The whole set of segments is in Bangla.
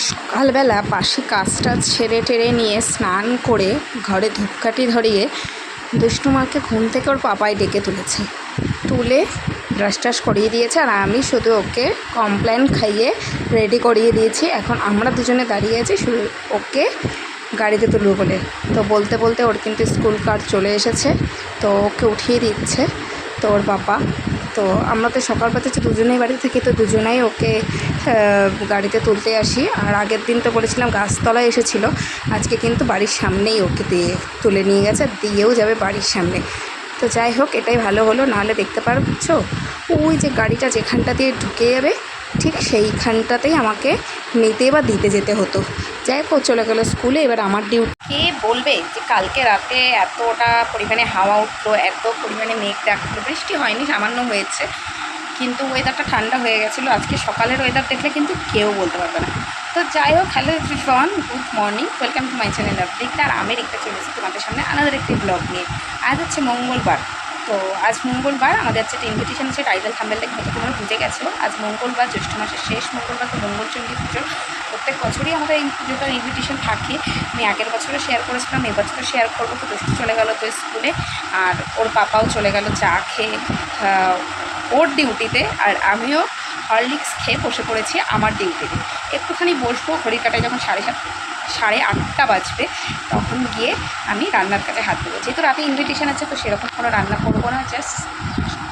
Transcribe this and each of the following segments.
সকালবেলা পাশে কাজটা ছেড়ে টেরে নিয়ে স্নান করে ঘরে ধূপকাঠি ধরিয়ে দুষ্টুমাকে ঘুম থেকে ওর পাপাই ডেকে তুলেছে, তুলে ব্রাশ টাশ করিয়ে দিয়েছে। আর আমি শুধু ওকে কমপ্লেন খাইয়ে রেডি করিয়ে দিয়েছি। এখন আমরা দুজনে দাঁড়িয়ে আছি শুধু ওকে গাড়িতে তুলব বলে। তো বলতে বলতে ওর কিন্তু স্কুল কার চলে এসেছে, তো ওকে উঠিয়ে দিচ্ছে তো ওর পাপা। তো আমরা তো সকাল পাতে দুজনেই বাড়ি থাকি, তো দুজনেই ওকে গাড়িতে তুলতে আসি। আর আগের দিন তো বলেছিলাম গাছতলায় এসেছিলো, আজকে কিন্তু বাড়ির সামনেই ওকে দিয়ে তুলে নিয়ে গেছে, দিয়েও যাবে বাড়ির সামনে। তো যাই হোক, এটাই ভালো হলো। নাহলে দেখতে পারছো ওই যে গাড়িটা যেখানটা দিয়ে ঢুকে যাবে ঠিক সেইখানটাতেই আমাকে নিতে বা দিতে যেতে হতো। যাই হোক, চলে গেলো স্কুলে। এবার আমার ডিউটি। কে বলবে যে কালকে রাতে এতটা পরিমাণে হাওয়া উঠলো, এত পরিমাণে মেঘ ডাকলো, বৃষ্টি হয়নি, সামান্য হয়েছে, কিন্তু ওয়েদারটা ঠান্ডা হয়ে গেছিলো। আজকে সকালের ওয়েদার দেখলে কিন্তু কেউ বলতে পারবে না। তো যাই হোক, hello everyone, good morning, welcome to my channel update. আর আমি রেখে চলে এসেছি তোমাদের সামনে আলাদা একটি ব্লগ নিয়ে। আজ হচ্ছে মঙ্গলবার। তো আজ মঙ্গলবার, আমাদের হচ্ছে একটা ইনভিটেশন আছে, টাইটেল থাম্বনেল দেখে হয়তো তোমরা বুঝে গেছো। আজ মঙ্গলবার, জ্যৈষ্ঠ মাসের শেষ মঙ্গলবার, তো মঙ্গলচণ্ডী পুজো। প্রত্যেক বছরই আমাদের এই পুজোটার ইনভিটেশন থাকে। আমি আগের বছরও শেয়ার করেছিলাম, এবছরও শেয়ার করবো। তো দুষ্টু চলে গেলো তো স্কুলে, আর ওর পাপাও চলে গেল চা খেয়ে ওর ডিউটিতে। আর আমিও হরলিক্স খেয়ে বসে পড়েছি আমার ডিউটিতে। একটুখানি বসবো, ঘড়ির কাটায় যখন 8:30 বাজবে তখন গিয়ে আমি রান্নার কাজে হাত দেবো। যেহেতু রাতে ইনভিটেশন আছে, তো সেরকম কোনো রান্না করবো না। জাস্ট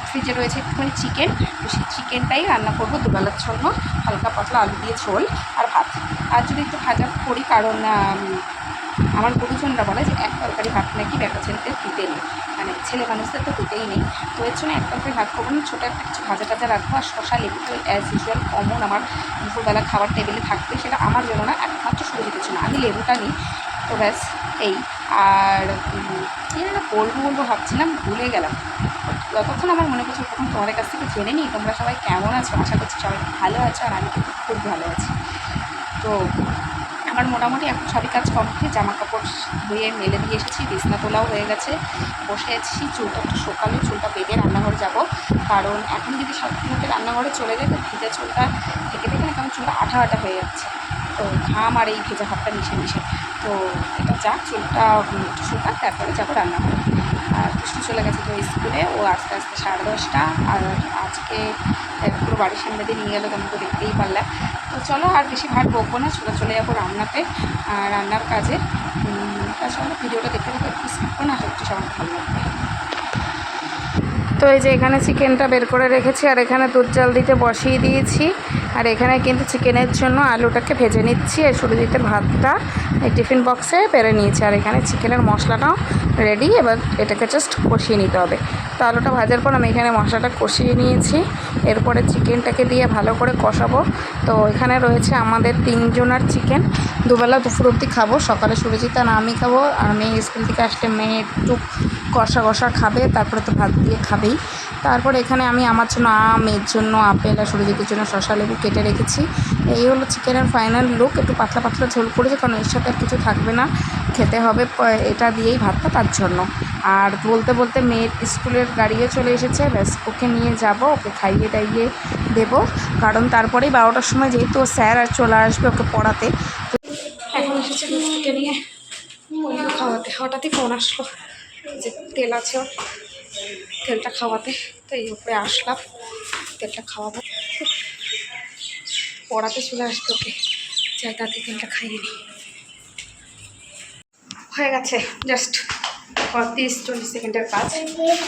ফ্রিজে রয়েছে একটুখানি চিকেন, তো সেই চিকেনটাই রান্না করবো দুবেলার জন্য। হালকা পাতলা আলু দিয়ে ঝোল আর ভাত। আর যদি একটু ভাজা করি, কারণ আমার গুরুজনরা বলে যে এক তরকারি ভাত নাকি বেটা ছেলেদের দিতে নেই, মানে ছেলে মানুষদের তো দিতেই নেই। তো এর জন্য এক তরকারি ভাত করবো না, ছোটো একটা কিছু ভাজা টাজা রাখবো। আর শশা লেবু তো অ্যাজ ইউজুয়াল কমন আমার দুপুরবেলা খাবার টেবিলে থাকবে, সেটা আমার জন্য না, একমাত্র সুরজিতের জন্য। আমি লেবুটা নিই, তো ব্যাস এই। আর বলবো ভাবছিলাম, ভুলে গেলাম। যতক্ষণ আমার মনে করছে তখন তোমাদের কাছ থেকে জেনে নিই তোমরা সবাই কেমন আছো। আশা করছি সবাই ভালো আছো, আর আমি কিন্তু খুব ভালো আছি। তো আমার মোটামুটি এখন সবই কাজ কমপ্লিট। জামা কাপড় ধুয়ে মেলে দিয়ে এসেছি, বিছনা তোলাও হয়ে গেছে, বসে আছি। চুলটা একটু সকালে চুলটা বেঁধে রান্নাঘরে যাব, কারণ এখন যদি সব মুখে রান্নাঘরে চলে যায় তো ভেজা চুলটা থেকে না, কারণ চুলটা আঠা আঠা হয়ে যাচ্ছে, তো ঘাম আর এই ভেজা ভাবটা মিশে। তো এটা যাক, চুলটা একটু শুকাক, তারপরে যাবো রান্নাঘরে। আর দুষ্টু চলে গেছে তো স্কুলে, ও আস্তে আস্তে 10:30। আর আজকে পুরো বাড়ির সামনে দিয়ে নিয়ে গেলো, তোমরা তো দেখতেই পারলে। তো চলো আর বেশি ভাট বকবো না, চলে যাবো রান্নাতে, রান্নার কাজে। তাছাড়া ভিডিওটা দেখতে একটু স্কিপ করো না, একটু সবার ভালো লাগবে। তো এই যে এখানে চিকেনটা বের করে রেখেছি, আর এখানে দুধ জাল দিতে বসিয়ে দিয়েছি। আর এখানে কিন্তু চিকেনের জন্য আলুটাকে ভেজে নিচ্ছি, আর সুরজিতের ভাতটা এই টিফিন বক্সে পেরে নিয়েছি। আর এখানে চিকেনের মশলাটাও রেডি, এবার এটাকে জাস্ট কষিয়ে নিতে হবে। তো আলুটা ভাজার পর আমি এখানে মশলাটা কষিয়ে নিয়েছি, এরপরে চিকেনটাকে দিয়ে ভালো করে কষাবো। তো এখানে রয়েছে আমাদের 3 জনের চিকেন, দুবেলা দুপুর অবধি খাবো। সকালে সুরজিত আর আমি খাবো, আর মেয়ে স্কুল থেকে আসলে মেয়ে একটু কষা খাবে, তারপরে তো ভাত দিয়ে খাবেই। তারপর এখানে আমি আমার জন্য মেয়ের জন্য আপেল, আর সুরজিতের জন্য শশা লেবু কেটে রেখেছি। এই হলো চিকেনের ফাইনাল লুক। একটু পাতলা পাতলা ঝোল করেছে, কারণ এর সাথে আর কিছু থাকবে না, খেতে হবে এটা দিয়েই ভাতটা, তার জন্য। আর বলতে বলতে মেয়ের স্কুলের গাড়িও চলে এসেছে, ব্যাস ওকে নিয়ে যাব, ওকে খাইয়ে টাইয়ে দেবো, কারণ তারপরেই 12টার সময় যেহেতু স্যার আর চলে আসবে ওকে পড়াতে। এখন এসেছে দুষ্টুকে নিয়ে খাওয়াতে, হঠাৎই ফোন আসলো যে তেল আছে, তেলটা খাওয়াতে। তো এই উপরে আসলাম, তেলটা খাওয়াবো, পড়াতে চলে আসবে ওকে, যাই তাতে তেলটা খাইয়ে নিই। হয়ে গেছে জাস্ট 30-40 সেকেন্ডের কাজ।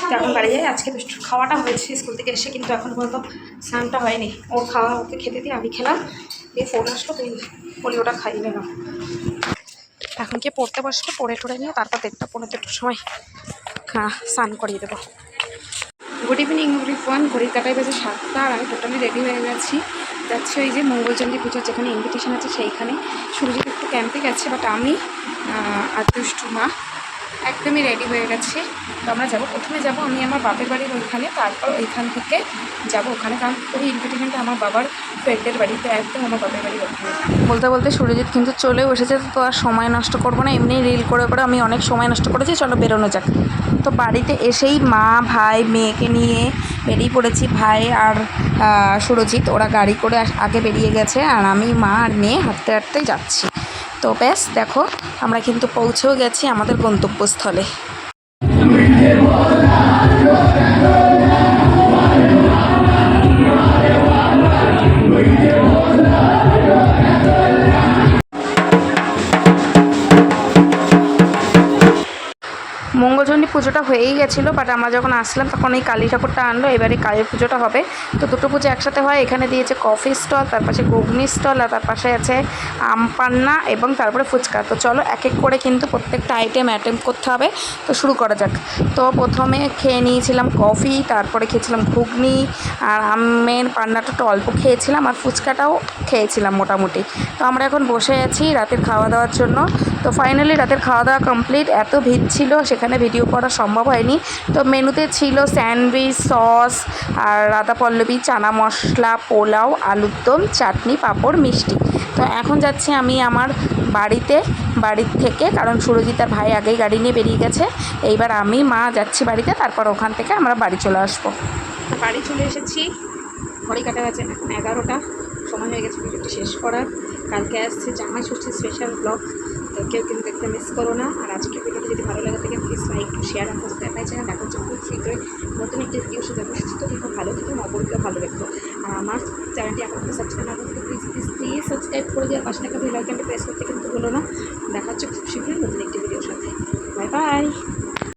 তো এখন বাড়ি যাই। আজকে দুষ্টু খাওয়াটা হয়েছে স্কুল থেকে এসে, কিন্তু এখন পর্যন্ত স্নানটা হয়নি। ও খাওয়া ওকে খেতে দিয়ে আমি খেলাম, দিয়ে ফোন আসলো, তুই পোলিওটা খাইয়ে নিলাম। এখন কি পড়তে বসবে, পড়ে টড়ে নিয়ে তারপর 1:30-1:45 সময় স্নান করিয়ে দেবো। গুড ইভিনিং এভরিওয়ান, ঘড়ির কাটায় বেজে 7টা, আর আমি টোটালি রেডি হয়ে গেছি। যাচ্ছি ওই যে মঙ্গলচণ্ডী পুজোর যেখানে ইনভিটেশন আছে সেইখানে। সুরজিৎ একটু ক্যাম্পে গেছে, বাট আমি আর দুষ্টু মা একদমই রেডি হয়ে গেছে। তো আমরা যাবো, প্রথমে যাব আমি আমার বাপের বাড়ির ওইখানে, তারপর ওইখান থেকে যাব ওখানে, কারণ ওই ইনভিটেশনটা আমার বাবার ফ্রেন্ডের বাড়ি, তো একদম আমার বাপের বাড়ির ওখানে। বলতে বলতে সুরজিৎ কিন্তু চলেও এসেছে, তো আর সময় নষ্ট করবো না, এমনি রিল করে করে আমি অনেক সময় নষ্ট করেছি, চলো বেরোনো যাক। তো বাড়িতে এসেই মা ভাই মেয়েকে নিয়ে বেরিয়ে পড়েছি। ভাই আর সুরজিৎ ওরা গাড়ি করে আগে বেরিয়ে গেছে, আর আমি মা আর মেয়ে হাঁটতে হাঁটতে যাচ্ছি। তো ব্যাস দেখো, আমরা কিন্তু পৌঁছেও গেছি আমাদের গন্তব্যস্থলে। মঙ্গলচণ্ডী পুজোটা হয়েই গেছিলো, বাট আমরা যখন আসলাম তখন এই কালী ঠাকুরটা আনলো, এবারে কালী পুজোটা হবে। তো দুটো পুজো একসাথে হয়। এখানে দিয়েছে কফি স্টল, তার পাশে ঘুগনি স্টল, আর তার পাশে আছে আম পান্না এবং তারপরে ফুচকা। তো চলো এক এক করে কিন্তু প্রত্যেকটা আইটেম অ্যাটেম্প করতে হবে। তো শুরু করা যাক। তো প্রথমে খেয়ে নিয়েছিলাম কফি, তারপরে খেয়েছিলাম ঘুগনি, আর আমের পান্নাটা একটু অল্প খেয়েছিলাম, আর ফুচকাটাও খেয়েছিলাম মোটামুটি। তো আমরা এখন বসে আছি রাতের খাওয়া দাওয়ার জন্য। তো ফাইনালি রাতের খাওয়া দাওয়া কমপ্লিট। এত ভিড় ছিল সেখানে ভিডিও করা সম্ভব হয়নি। তো মেনুতে ছিল স্যান্ডউইচ, সস, আর রাধা পল্লবী, চানা মশলা, পোলাও, আলুর দম, চাটনি, পাঁপড়, মিষ্টি। তো এখন যাচ্ছি আমি আমার বাড়ির থেকে, কারণ সুরজিৎ আর ভাই আগেই গাড়ি নিয়ে বেরিয়ে গেছে। এইবার আমি মা যাচ্ছি বাড়িতে, তারপর ওখান থেকে আমরা বাড়ি চলে আসবো। বাড়ি চলে এসেছি, ঘড়ি কাটা গেছে এখন 11টা, সময় হয়ে গেছে ভিডিওটি শেষ করার। কালকে আসছে জামাই ষষ্ঠীর স্পেশাল ব্লগ, তো কেউ কিন্তু দেখতে মিস করো না। আর আজকে ভিডিওটি যদি ভালো লাগে থাকে প্লিজ লাইক, শেয়ার আর সাবস্ক্রাইব চ্যানেল। দেখা হচ্ছে খুব শীঘ্রই নতুন একটি ভিডিওর সাথে।